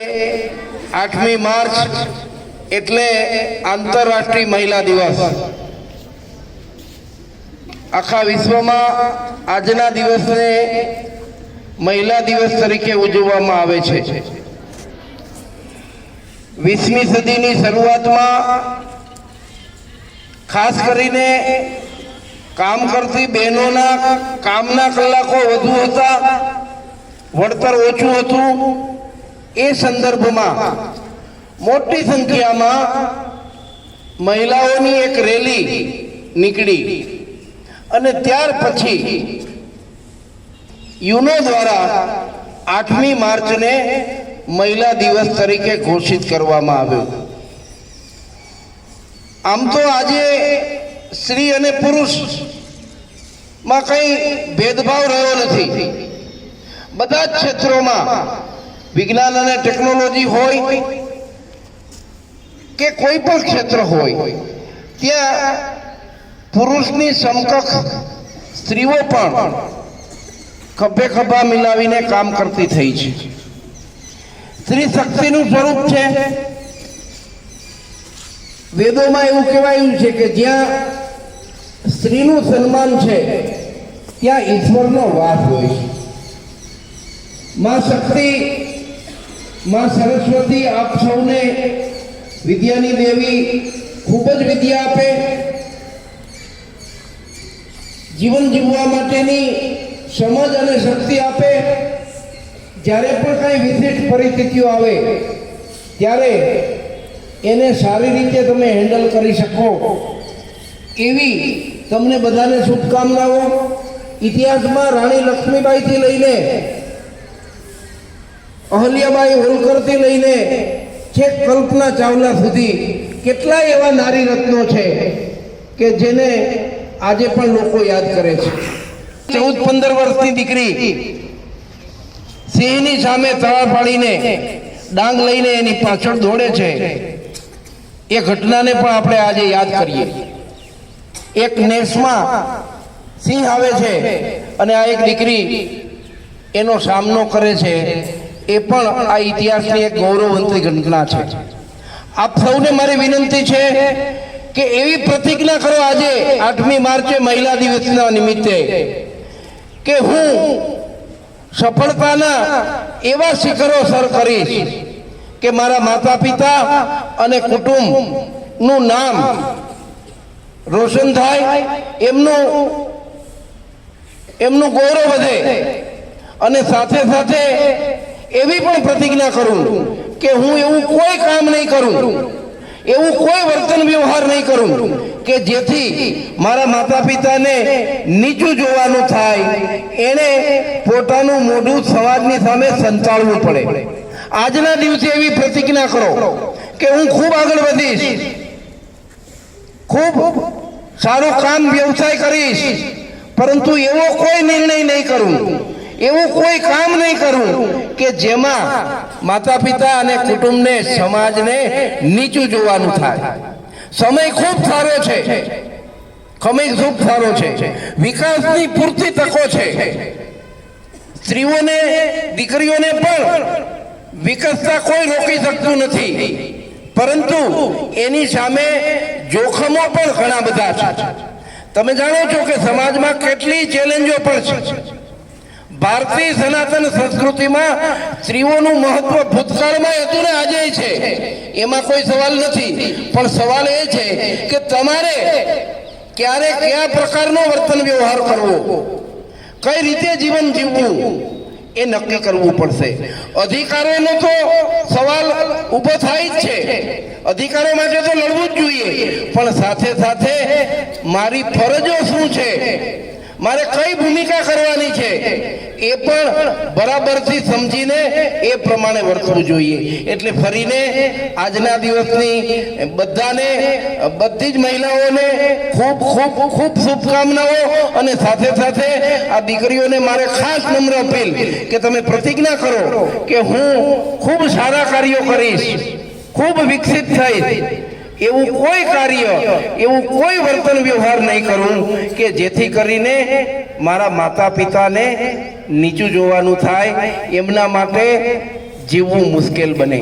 8મી March એટલે આંતરરાષ્ટ્રીય મહિલા દિવસ। આખા વિશ્વમાં આજના દિવસને મહિલા દિવસ તરીકે ઉજવવામાં આવે છે। 20મી સદીની શરૂઆતમાં ખાસ કરીને કામ કરતી બહેનોના કામના કલાકો વધુ હતા, વળતર ઓછું હતું। એ સંદર્ભમાં મોટી સંખ્યામાં મહિલાઓની એક રેલી નીકળી અને ત્યાર પછી યુનો દ્વારા 8મી માર્ચને મહિલા દિવસ તરીકે ઘોષિત કરવામાં આવ્યો। આમ તો આજે સ્ત્રી અને પુરુષમાં કંઈ ભેદભાવ રહ્યો નથી। બધા જ ક્ષેત્રોમાં વિજ્ઞાન અને ટેકનોલોજી હોય કે કોઈ પણ ક્ષેત્ર હોય ત્યાં પુરુષની સમકક્ષ સ્ત્રીઓ પણ ખભે ખભા મિલાવીને કામ કરતી થઈ છે। સ્ત્રી શક્તિનું સ્વરૂપ છે। વેદોમાં એવું કહેવાયું છે કે જ્યાં સ્ત્રીનું સન્માન છે ત્યાં ઈશ્વરનો વાસ હોય છે। માં શક્તિ, માં સરસ્વતી આપ સૌને વિદ્યાની દેવી ખૂબ જ વિદ્યા આપે, જીવન જીવવા માટેની સમજ અને શક્તિ આપે। જ્યારે પણ કાંઈ વિશિષ્ટ પરિસ્થિતિઓ આવે ત્યારે એને સારી રીતે તમે હેન્ડલ કરી શકો એવી તમને બધાને શુભકામનાઓ। ઇતિહાસમાં રાણી લક્ષ્મીબાઈથી લઈને અહલ્યાબાઈ હોલકરથી લઈને છેક કલ્પના ચાવલા સુધી કેટલાય એવા નારી રત્નો છે કે જેને આજે પણ લોકો યાદ કરે છે। 14-15 વર્ષની દીકરી સિંહની સામે તળા પાડીને ડાંગ લઈને એની પાછળ દોડે છે। એ ઘટનાને પણ આપણે આજે યાદ કરીએ। એક નેસમાં સિંહ આવે છે અને આ એક દીકરી એનો સામનો કરે છે। એ પણ આ ઇતિહાસની એક ગૌરવવંતી ઘટના છે। આપ સૌને મારી વિનંતી છે કે એવી પ્રતિજ્ઞા કરો આજે 8મી માર્ચે મહિલા દિવસના નિમિત્તે કે હું સફળતાના એવા શિખરો સર કરીશ કે મારા માતા પિતા અને કુટુંબનું નામ રોશન થાય, એમનું ગૌરવ વધે। અને સાથે સાથે એવી પણ પ્રતિજ્ઞા કરું કે હું એવું કોઈ કામ નહીં કરું, એવું કોઈ વર્તન વ્યવહાર નહીં કરું કે જેથી મારા માતા પિતાને નીચું જોવાનું થાય, એને પોતાનું મોઢું સમાજની સામે સંતાડવું પડે। આજના દિવસે એવી પ્રતિજ્ઞા કરો કે હું ખૂબ આગળ વધીશ, ખૂબ સારું કામ વ્યવસાય કરીશ, પરંતુ એવો કોઈ નિર્ણય નહીં કરું, એવું કોઈ કામ નહીં કરું કે જેમાં માતા પિતા અને કુટુંબને સમાજને નીચું જોવાનું થાય। સમય ખૂબ સારો છે, વિકાસની પૂરતી તકો છે। સ્ત્રીઓને, દીકરીઓને પણ વિકસતા કોઈ રોકી શકતું નથી, પરંતુ એની સામે જોખમો પણ ઘણા બધા છે। તમે જાણો છો કે સમાજમાં કેટલી ચેલેન્જો પણ છે। ભારતીય સનાતન સંસ્કૃતિમાં સ્ત્રીઓનું મહત્વ ભૂતકાળમાં હતું ને આજે છે, એમાં કોઈ સવાલ નથી। પણ સવાલ એ છે કે તમારે ક્યારે કયા પ્રકારનો વર્તન વ્યવહાર કરવો, કઈ રીતે જીવન જીવવું એ નક્કી કરવું પડશે। અધિકારોનો તો સવાલ ઊભો થાય જ છે, અધિકારો માટે તો લડવું જ જોઈએ, પણ સાથે સાથે મારી ફરજો શું છે, મારે કઈ ભૂમિકા કરવાની છે એ પણ બરાબરથી સમજીને એ પ્રમાણે વર્તવું જોઈએ। એટલે ફરીને આજના દિવસની બધાને, બધી જ મહિલાઓને ખૂબ ખૂબ ખૂબ શુભકામનાઓ। અને સાથે સાથે આ દીકરીઓને મારે ખાસ નમ્ર અપીલ કે તમે પ્રતિજ્ઞા કરો કે હું ખૂબ સારા કાર્યો કરીશ, ખૂબ વિકસિત થઈશ, એવું કોઈ કાર્ય, એવું કોઈ વર્તન વ્યવહાર નહીં કરું કે જેથી કરીને મારા માતા પિતાને નીચું જોવાનું થાય। એમના માટે જીવવું મુશ્કેલ બને.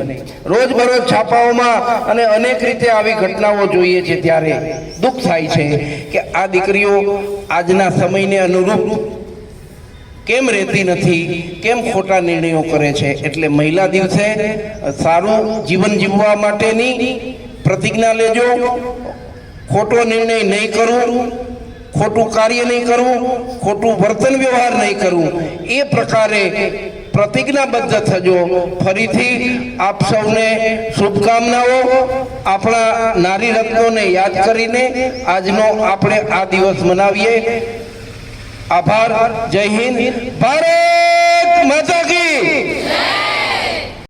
રોજબરોજ છાપાઓમાં અને અનેક રીતે આવી ઘટનાઓ જોઈએ છે ત્યારે દુઃખ થાય છે કે આ દીકરીઓ આજના સમયને અનુરૂપ કેમ રહેતી નથી, કેમ ખોટા નિર્ણયો કરે છે. એટલે મહિલા દિવસે સારું જીવન જીવવા માટેની પ્રતિજ્ઞા લેજો. ખોટો નિર્ણય નહીં કરવું, ખોટું કાર્ય નહીં કરવું, ખોટું વર્તન વ્યવહાર નહીં કરવું, એ પ્રકારે પ્રતિજ્ઞાબદ્ધ થજો. ફરીથી આપ સૌને શુભકામનાઓ. આપણા નારી રત્નોને યાદ કરીને આજનો આપણે આ દિવસ મનાવીએ. આભાર. જય હિન્દ. ભારત માતા કી.